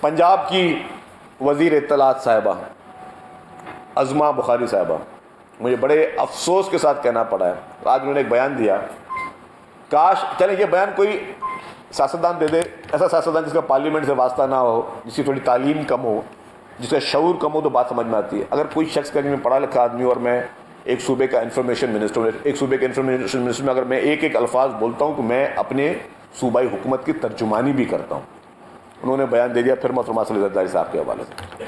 پنجاب کی وزیر اطلاعات صاحبہ عظمہ بخاری صاحبہ، مجھے بڑے افسوس کے ساتھ کہنا پڑا ہے، آج انہوں نے ایک بیان دیا، کاش چلیں یہ بیان کوئی سیاستدان دے دے، ایسا سیاستدان جس کا پارلیمنٹ سے واسطہ نہ ہو، جس کی تھوڑی تعلیم کم ہو، جس کا شعور کم ہو، تو بات سمجھ میں آتی ہے۔ اگر کوئی شخص کہ میں پڑھا لکھا آدمی اور میں ایک صوبے کا انفارمیشن منسٹر ہوں، ایک صوبے کے انفارمیشن منسٹر میں اگر میں ایک ایک الفاظ بولتا ہوں تو میں اپنے صوبائی حکومت کی ترجمانی بھی کرتا ہوں۔ انہوں نے بیان دے دیا پھر محترمہ صلی زرداری صاحب کے حوالے سے۔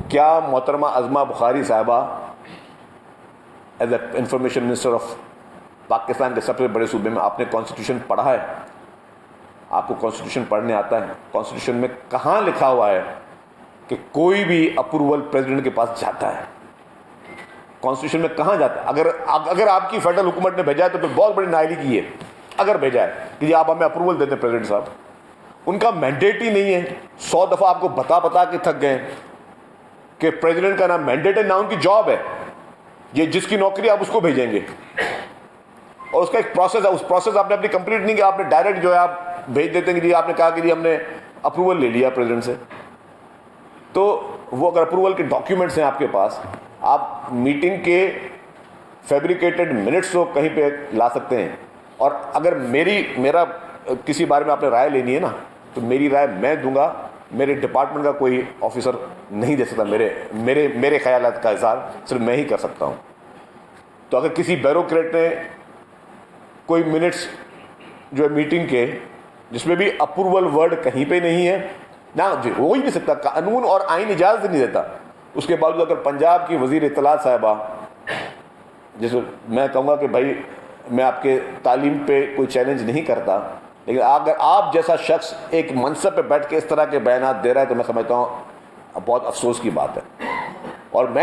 کیا محترمہ عظمہ بخاری صاحبہ as a information minister of Pakistan کے سب سے بڑے صوبے میں آپ نے کانسٹیٹیوشن پڑھا ہے؟ آپ کو کانسٹیٹیوشن پڑھنے آتا ہے؟ کانسٹیٹیوشن میں کہاں لکھا ہوا ہے کہ کوئی بھی اپروول پریزیڈنٹ کے پاس جاتا ہے؟ کانسٹیٹیوشن میں کہاں جاتا ہے؟ اگر آپ کی فیڈرل حکومت نے بھیجا ہے تو پھر بہت بڑی نااہلی کی ہے۔ اگر بھیجا ہے کہ جی آپ ہمیں اپروول دیتے ہیں پریزیڈنٹ صاحب، ان کا مینڈیٹ ہی نہیں ہے۔ 100 دفعہ آپ کو بتا کے تھک گئے کہ پریزیڈنٹ کا نام مینڈیٹ ہے، نہ ان کی جاب ہے، یہ جس کی نوکری آپ اس کو بھیجیں گے، اور اس کا ایک پروسیس ہے، اس پروسیس آپ نے اپنی کمپلیٹ نہیں کیا، آپ نے ڈائریکٹ جو ہے آپ بھیج دیتے ہیں کہ جی آپ نے کہا کہ جی ہم نے اپروول لے لیا پریزیڈنٹ سے۔ تو وہ اگر اپروول کے ڈاکیومنٹس ہیں آپ کے پاس، آپ میٹنگ کے فیبریکیٹڈ منٹس کو کہیں پہ لا سکتے ہیں۔ اور اگر میرا کسی بارے میں آپ نے رائے لینی ہے نا، تو میری رائے میں دوں گا، میرے ڈپارٹمنٹ کا کوئی آفیسر نہیں دے سکتا، میرے خیالات کا اظہار صرف میں ہی کر سکتا ہوں۔ تو اگر کسی بیوروکریٹ نے کوئی منٹس جو ہے میٹنگ کے جس میں بھی اپروول ورڈ کہیں پہ نہیں ہے، نہ جی ہو ہی نہیں سکتا، قانون اور آئین اجازت نہیں دیتا، اس کے باوجود اگر پنجاب کی وزیر اطلاعات صاحبہ، جیسے میں کہوں گا کہ بھائی میں آپ کے تعلیم پہ کوئی چیلنج نہیں کرتا، لیکن اگر آپ جیسا شخص ایک منصب پہ بیٹھ کے اس طرح کے بیانات دے رہا ہے تو میں سمجھتا ہوں بہت افسوس کی بات ہے۔ اور میں